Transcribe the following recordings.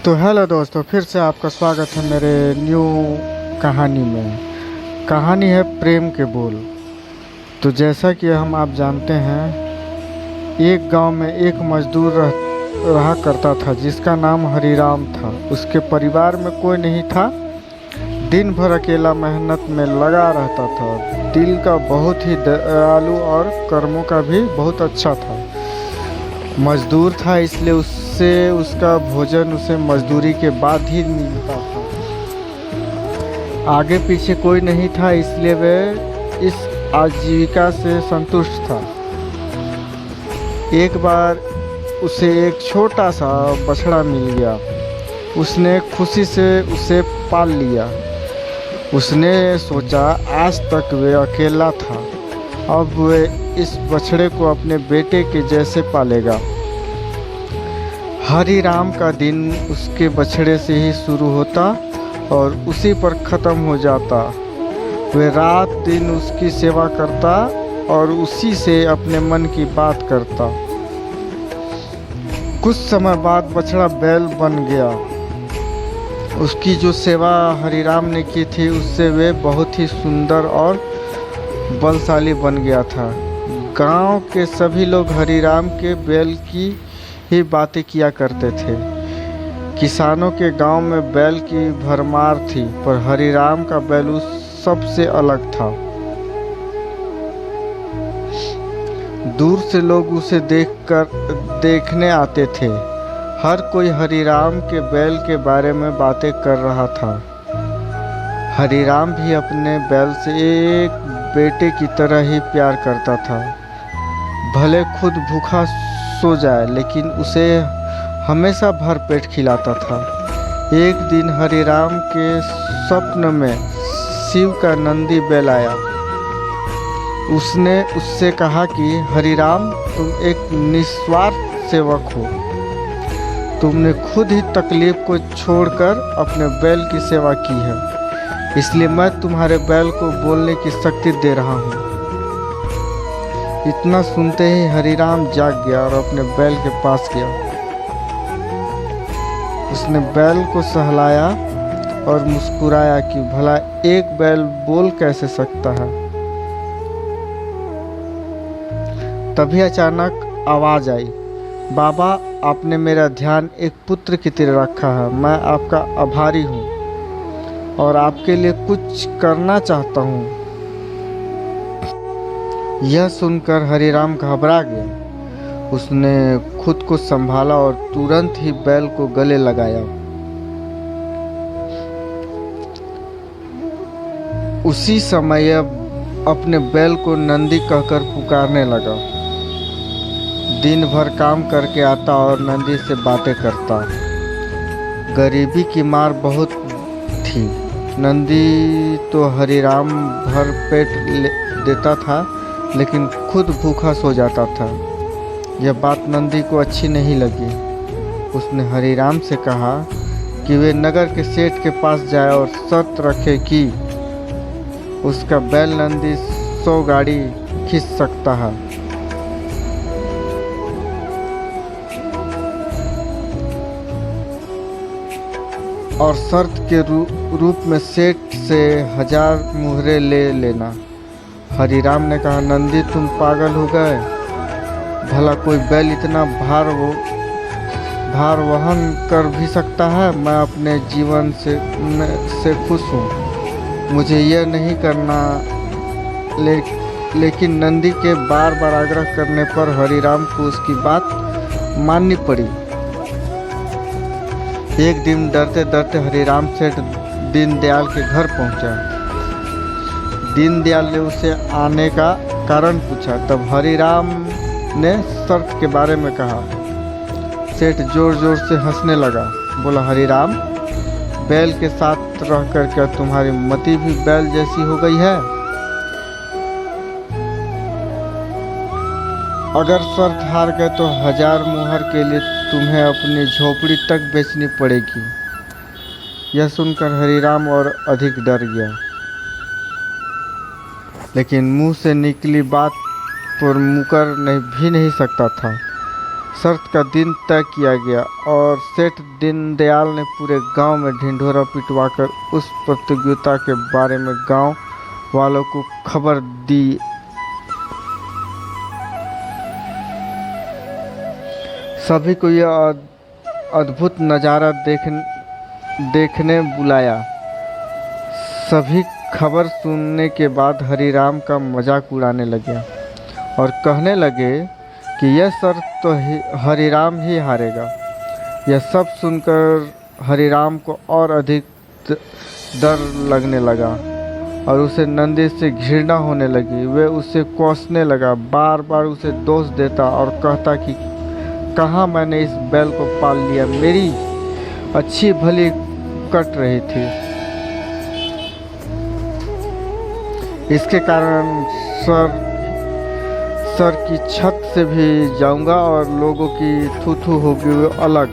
तो हेलो दोस्तों, फिर से आपका स्वागत है मेरे न्यू कहानी में। कहानी है प्रेम के बोल। तो जैसा कि हम आप जानते हैं, एक गांव में एक मजदूर रहा करता था जिसका नाम हरिराम था। उसके परिवार में कोई नहीं था। दिन भर अकेला मेहनत में लगा रहता था। दिल का बहुत ही दयालु और कर्मों का भी बहुत अच्छा था। मजदूर था, इसलिए उससे उसका भोजन उसे मजदूरी के बाद ही मिलता था। आगे पीछे कोई नहीं था, इसलिए वह इस आजीविका से संतुष्ट था। एक बार उसे एक छोटा सा बछड़ा मिल गया। उसने खुशी से उसे पाल लिया। उसने सोचा आज तक वह अकेला था, अब वह इस बछड़े को अपने बेटे के जैसे पालेगा। हरिराम का दिन उसके बछड़े से ही शुरू होता और उसी पर ख़त्म हो जाता। वह रात दिन उसकी सेवा करता और उसी से अपने मन की बात करता। कुछ समय बाद बछड़ा बैल बन गया। उसकी जो सेवा हरिराम ने की थी, उससे वे बहुत ही सुंदर और बलशाली बन गया था। गांव के सभी लोग हरिराम के बैल की ही बातें किया करते थे। किसानों के गांव में बैल की भरमार थी, पर हरिराम का बैल उस सबसे अलग था। दूर से लोग उसे देखने आते थे। हर कोई हरिराम के बैल के बारे में बातें कर रहा था। हरिराम भी अपने बैल से एक बेटे की तरह ही प्यार करता था। भले खुद भूखा सो जाए, लेकिन उसे हमेशा भर पेट खिलाता था। एक दिन हरिराम के स्वप्न में शिव का नंदी बैल आया। उसने उससे कहा कि हरिराम, तुम एक निस्वार्थ सेवक हो। तुमने खुद ही तकलीफ को छोड़कर अपने बैल की सेवा की है, इसलिए मैं तुम्हारे बैल को बोलने की शक्ति दे रहा हूँ। इतना सुनते ही हरिराम जाग गया और अपने बैल के पास गया। उसने बैल को सहलाया और मुस्कुराया कि भला एक बैल बोल कैसे सकता है। तभी अचानक आवाज आई, बाबा, आपने मेरा ध्यान एक पुत्र की तरह रखा है। मैं आपका आभारी हूँ और आपके लिए कुछ करना चाहता हूँ। यह सुनकर हरिराम घबरा गया। उसने खुद को संभाला और तुरंत ही बैल को गले लगाया। उसी समय अपने बैल को नंदी कहकर पुकारने लगा। दिन भर काम करके आता और नंदी से बातें करता। गरीबी की मार बहुत थी। नंदी तो हरिराम भर पेट देता था, लेकिन खुद भूखा सो जाता था। यह बात नंदी को अच्छी नहीं लगी। उसने हरिराम से कहा कि वे नगर के सेठ के पास जाए और शर्त रखे कि उसका बैल नंदी 100 गाड़ी खींच सकता है। और शर्त के रूप में सेठ से 1000 मुहरे ले लेना। हरिराम ने कहा, नंदी, तुम पागल हो गए? भला कोई बैल इतना भार वहन कर भी सकता है? मैं अपने जीवन से खुश हूँ। मुझे यह नहीं करना। लेकिन नंदी के बार बार आग्रह करने पर हरिराम को उसकी बात माननी पड़ी। एक दिन डरते डरते हरिराम सेठ दीनदयाल के घर पहुंचा। दीनदयाल ने उसे आने का कारण पूछा। तब हरिराम ने शर्त के बारे में कहा। सेठ जोर जोर से हंसने लगा। बोला, हरिराम, बैल के साथ रहकर क्या तुम्हारी मति भी बैल जैसी हो गई है? अगर शर्त हार गए तो 1000 मुहर के लिए तुम्हें अपनी झोपड़ी तक बेचनी पड़ेगी। यह सुनकर हरिराम और अधिक डर गया, लेकिन मुंह से निकली बात पर मुकर भी नहीं सकता था। शर्त का दिन तय किया गया और सेठ दीनदयाल ने पूरे गांव में ढिंढोरा पिटवाकर उस प्रतियोगिता के बारे में गांव वालों को खबर दी। सभी को यह अद्भुत नज़ारा देखने बुलाया। सभी खबर सुनने के बाद हरिराम का मजाक उड़ाने लगे और कहने लगे कि यह शर्त तो हरिराम ही हारेगा। यह सब सुनकर हरिराम को और अधिक डर लगने लगा और उसे नंदी से घृणा होने लगी। वे उसे कोसने लगा, बार बार उसे दोष देता और कहता कि कहाँ मैंने इस बैल को पाल लिया, मेरी अच्छी भली कट रही थी। इसके कारण सर की छत से भी जाऊंगा और लोगों की थू होगी वो अलग।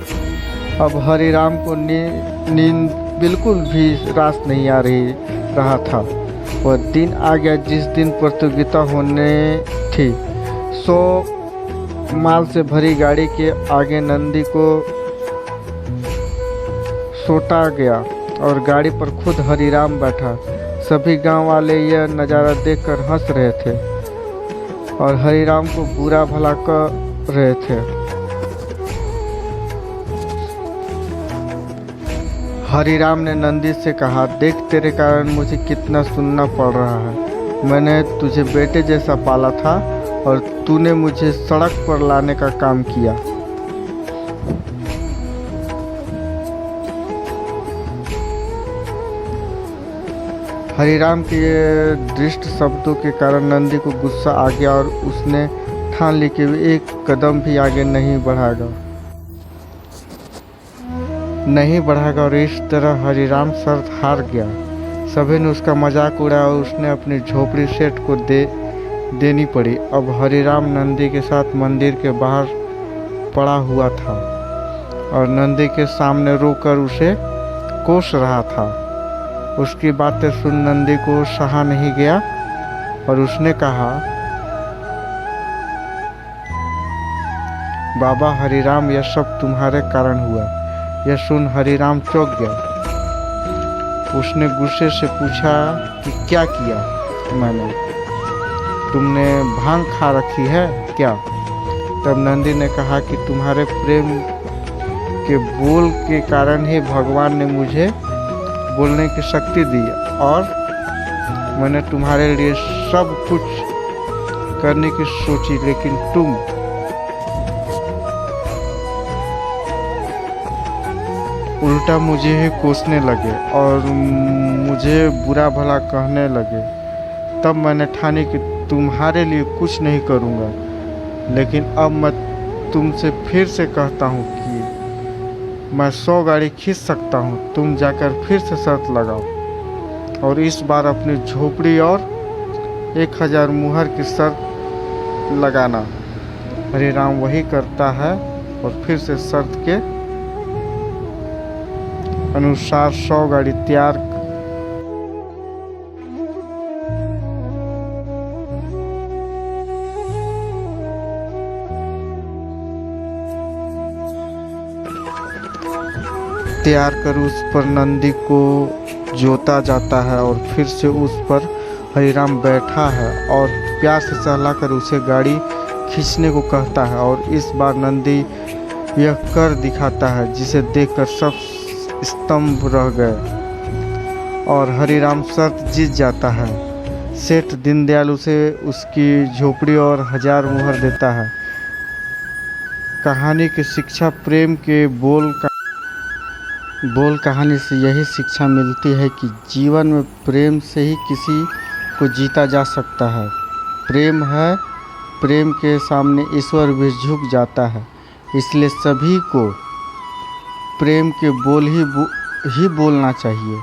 अब हरिराम को नींद बिल्कुल भी रास नहीं आ रहा था। वह दिन आ गया जिस दिन प्रतियोगिता होने थी। 100 माल से भरी गाड़ी के आगे नंदी को सोटा गया और गाड़ी पर खुद हरिराम बैठा। सभी गांव वाले यह नज़ारा देखकर हंस रहे थे और हरिराम को बुरा भला कर रहे थे। हरिराम ने नंदी से कहा, देख तेरे कारण मुझे कितना सुनना पड़ रहा है। मैंने तुझे बेटे जैसा पाला था और तूने मुझे सड़क पर लाने का काम किया। हरिराम के ये दृष्ट शब्दों के कारण नंदी को गुस्सा आ गया और उसने ठान ली कि एक कदम भी आगे नहीं बढ़ाएगा और इस तरह हरिराम शर्त हार गया। सभी ने उसका मजाक उड़ाया और उसने अपनी झोपड़ी सेठ को देनी पड़ी। अब हरिराम नंदी के साथ मंदिर के बाहर पड़ा हुआ था और नंदी के सामने रोकर उसे कोस रहा था। उसकी बातें सुन नंदी को सहा नहीं गया और उसने कहा, बाबा हरिराम, यह सब तुम्हारे कारण हुआ। यह सुन हरिराम चौंक गया। उसने गुस्से से पूछा कि क्या किया मैंने? तुमने भांग खा रखी है क्या? तब नंदी ने कहा कि तुम्हारे प्रेम के बोल के कारण ही भगवान ने मुझे बोलने की शक्ति दी और मैंने तुम्हारे लिए सब कुछ करने की सोची, लेकिन तुम उल्टा मुझे ही कोसने लगे और मुझे बुरा भला कहने लगे। तब मैंने ठानी कि तुम्हारे लिए कुछ नहीं करूँगा। लेकिन अब मैं तुमसे फिर से कहता हूँ कि मैं 100 गाड़ी खींच सकता हूँ। तुम जाकर फिर से शर्त लगाओ और इस बार अपनी झोपड़ी और 1000 मुहर की शर्त लगाना। हरिराम वही करता है और फिर से शर्त के अनुसार 100 गाड़ी तैयार कर उस पर नंदी को जोता जाता है और फिर से उस पर हरिराम बैठा है और प्यार से सहलाकर उसे गाड़ी खींचने को कहता है और इस बार नंदी यह कर दिखाता है जिसे देखकर सब स्तंभ रह गए और हरिराम शर्त जीत जाता है। सेठ दीनदयाल उसे उसकी झोपड़ी और 1000 मुहर देता है। कहानी की शिक्षा प्रेम के बोल कहानी से यही शिक्षा मिलती है कि जीवन में प्रेम से ही किसी को जीता जा सकता है। प्रेम है, प्रेम के सामने ईश्वर भी झुक जाता है। इसलिए सभी को प्रेम के बोल ही बोलना चाहिए।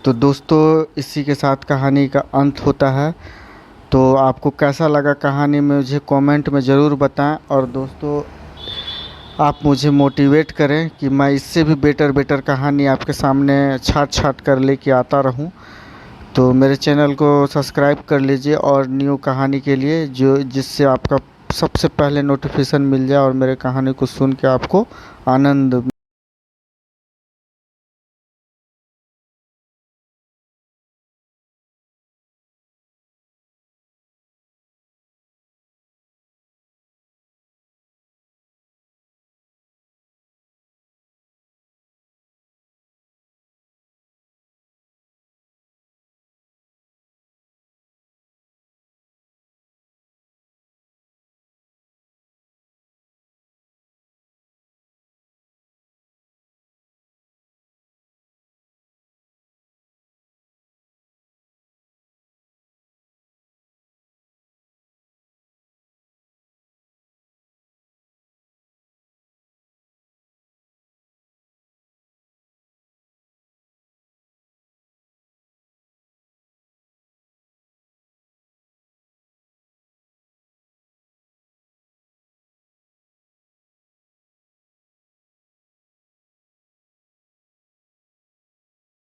तो दोस्तों, इसी के साथ कहानी का अंत होता है। तो आपको कैसा लगा कहानी मुझे कमेंट में ज़रूर बताएं और दोस्तों आप मुझे मोटिवेट करें कि मैं इससे भी बेटर कहानी आपके सामने छाट कर लेके आता रहूं। तो मेरे चैनल को सब्सक्राइब कर लीजिए और न्यू कहानी के लिए जिससे आपका सबसे पहले नोटिफिकेशन मिल जाए और मेरे कहानी को सुन के आपको आनंद